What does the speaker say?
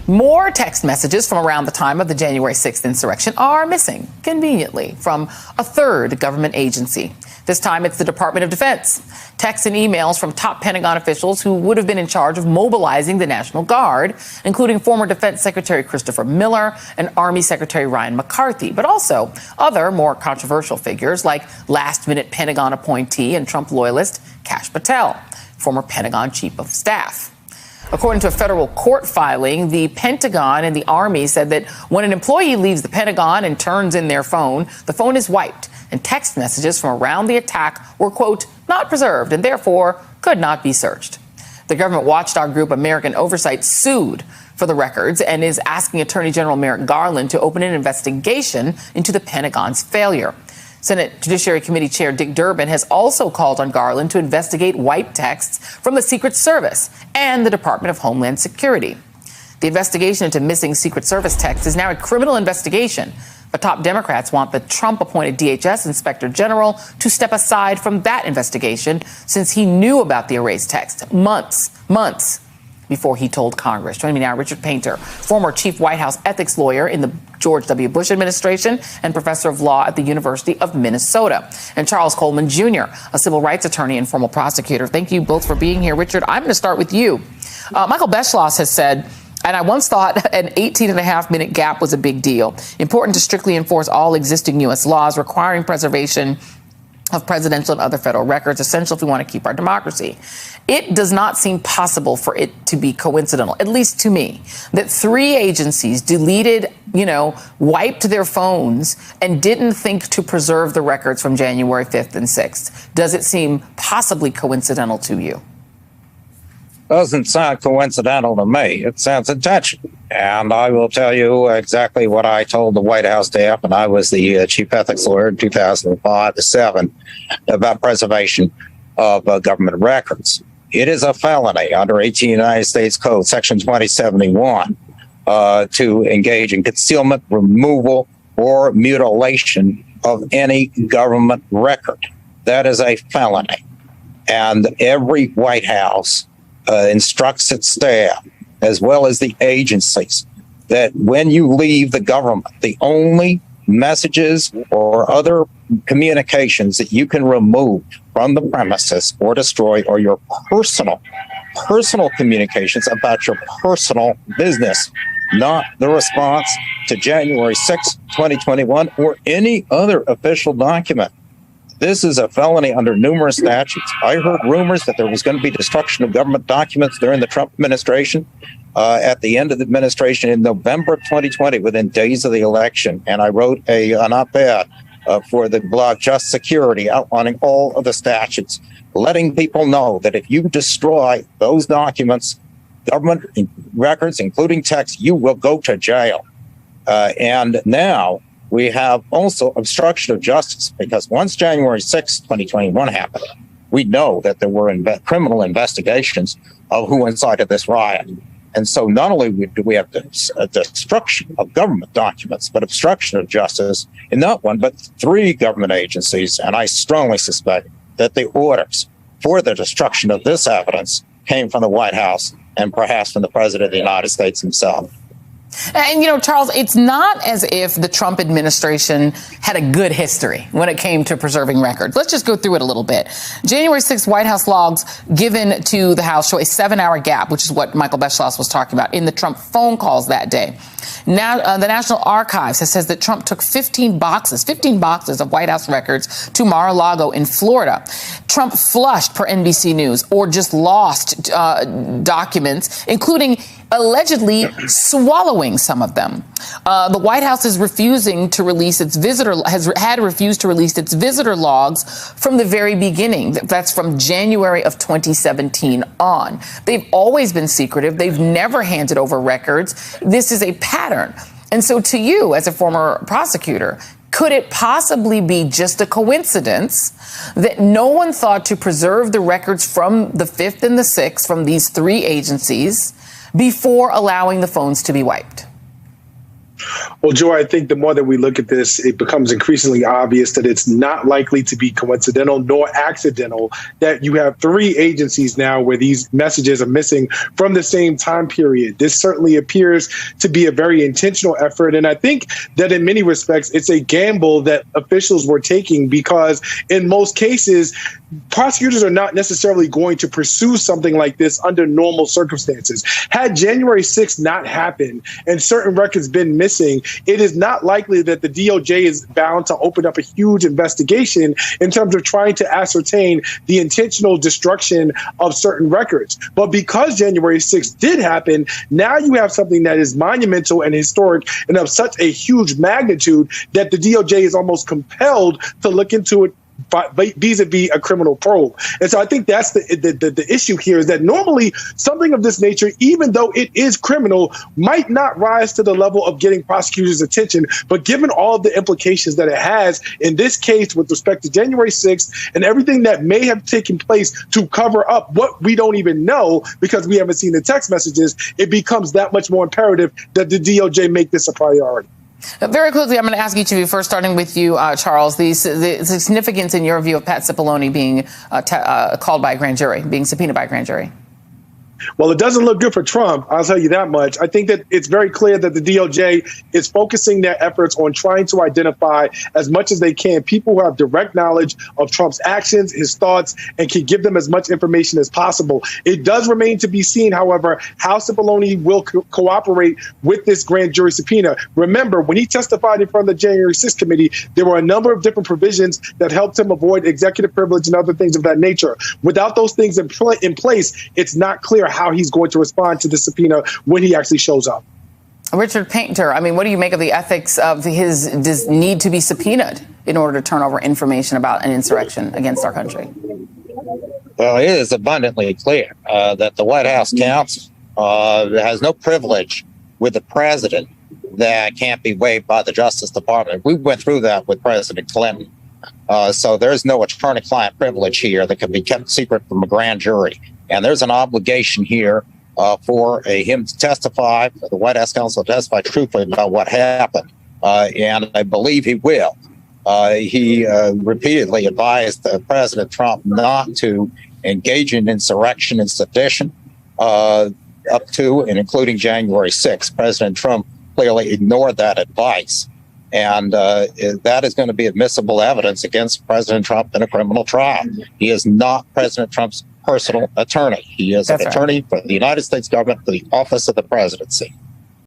More text messages from around the time of the January 6th insurrection are missing, conveniently, from a third government agency. This time it's the Department of Defense. Texts and emails from top Pentagon officials who would have been in charge of mobilizing the National Guard, including former Defense Secretary Christopher Miller and Army Secretary Ryan McCarthy, but also other more controversial figures like last-minute Pentagon appointee and Trump loyalist Kash Patel, former Pentagon Chief of Staff. According to a federal court filing, the Pentagon and the Army said that when an employee leaves the Pentagon and turns in their phone, the phone is wiped, and text messages from around the attack were, quote, not preserved and therefore could not be searched. The government watchdog group American Oversight sued for the records and is asking Attorney General Merrick Garland to open an investigation into the Pentagon's failure. Senate Judiciary Committee Chair Dick Durbin has also called on Garland to investigate wiped texts from the Secret Service and the Department of Homeland Security. The investigation into missing Secret Service texts is now a criminal investigation, but top Democrats want the Trump-appointed DHS Inspector General to step aside from that investigation since he knew about the erased text months before he told Congress. Joining me now, Richard Painter, former chief White House ethics lawyer in the George W. Bush administration and professor of law at the University of Minnesota, and Charles Coleman Jr., a civil rights attorney and former prosecutor. Thank you both for being here. Richard, I'm going to start with you. Michael Beschloss has said, and I once thought an 18-and-a-half-minute gap was a big deal. Important to strictly enforce all existing U.S. laws requiring preservation of presidential and other federal records, essential if we want to keep our democracy. It does not seem possible for it to be coincidental, at least to me, that three agencies deleted, wiped their phones and didn't think to preserve the records from January 5th and 6th. Does it seem possibly coincidental to you? Doesn't sound coincidental to me. It sounds intentional. And I will tell you exactly what I told the White House staff, and I was the chief ethics lawyer in 2005 to 7, about preservation of government records. It is a felony under 18 United States Code, Section 2071, to engage in concealment, removal, or mutilation of any government record. That is a felony. And every White House instructs its staff, as well as the agencies, that when you leave the government, the only messages or other communications that you can remove from the premises or destroy are your personal communications about your personal business, not the response to January 6, 2021, or any other official document. This is a felony under numerous statutes. I heard rumors that there was going to be destruction of government documents during the Trump administration, at the end of the administration in November of 2020, within days of the election. And I wrote an op-ed for the blog Just Security, outlining all of the statutes, letting people know that if you destroy those documents, government records, including text, you will go to jail. And now we have also obstruction of justice, because once January 6, 2021 happened, we know that there were criminal investigations of who incited this riot. And so not only do we have destruction of government documents, but obstruction of justice in not one, but three government agencies. And I strongly suspect that the orders for the destruction of this evidence came from the White House and perhaps from the President of the United States himself. And, Charles, it's not as if the Trump administration had a good history when it came to preserving records. Let's just go through it a little bit. January 6th White House logs given to the House show a 7-hour gap, which is what Michael Beschloss was talking about, in the Trump phone calls that day. Now, the National Archives says that Trump took 15 boxes of White House records to Mar-a-Lago in Florida. Trump flushed, per NBC News, or just lost documents, including allegedly swallowing some of them. The White House is refusing to release its had refused to release its visitor logs from the very beginning. That's from January of 2017 on. They've always been secretive. They've never handed over records. This is a pattern. And so to you, as a former prosecutor, could it possibly be just a coincidence that no one thought to preserve the records from the 5th and the 6th from these three agencies before allowing the phones to be wiped? Well, Joy, I think the more that we look at this, it becomes increasingly obvious that it's not likely to be coincidental nor accidental that you have three agencies now where these messages are missing from the same time period. This certainly appears to be a very intentional effort. And I think that in many respects, it's a gamble that officials were taking because in most cases, prosecutors are not necessarily going to pursue something like this under normal circumstances. Had January 6th not happened and certain records been missing, it is not likely that the DOJ is bound to open up a huge investigation in terms of trying to ascertain the intentional destruction of certain records. But because January 6th did happen, now you have something that is monumental and historic and of such a huge magnitude that the DOJ is almost compelled to look into it vis-a-vis a criminal probe. And so I think that's the issue here is that normally something of this nature, even though it is criminal, might not rise to the level of getting prosecutors' attention. But given all of the implications that it has in this case with respect to January 6th and everything that may have taken place to cover up what we don't even know because we haven't seen the text messages, it becomes that much more imperative that the DOJ make this a priority. Very quickly, I'm going to ask each of you first, starting with you, Charles, the significance in your view of Pat Cipollone being called by a grand jury, being subpoenaed by a grand jury. Well, it doesn't look good for Trump. I'll tell you that much. I think that it's very clear that the DOJ is focusing their efforts on trying to identify as much as they can people who have direct knowledge of Trump's actions, his thoughts, and can give them as much information as possible. It does remain to be seen, however, how Cipollone will cooperate with this grand jury subpoena. Remember, when he testified in front of the January 6th committee, there were a number of different provisions that helped him avoid executive privilege and other things of that nature. Without those things in place, it's not clear how he's going to respond to the subpoena when he actually shows up. Richard Painter, I mean, what do you make of the ethics of his need to be subpoenaed in order to turn over information about an insurrection against our country? Well, it is abundantly clear that the White House counsel has no privilege with the president that can't be waived by the Justice Department. We went through that with President Clinton. So there's no attorney-client privilege here that can be kept secret from a grand jury. And there's an obligation here for him to testify, for the White House counsel to testify truthfully about what happened. And I believe he will. He repeatedly advised President Trump not to engage in insurrection and sedition up to and including January 6th. President Trump clearly ignored that advice. And that is going to be admissible evidence against President Trump in a criminal trial. He is not President Trump's personal attorney. He is an attorney for the United States government for the office of the presidency.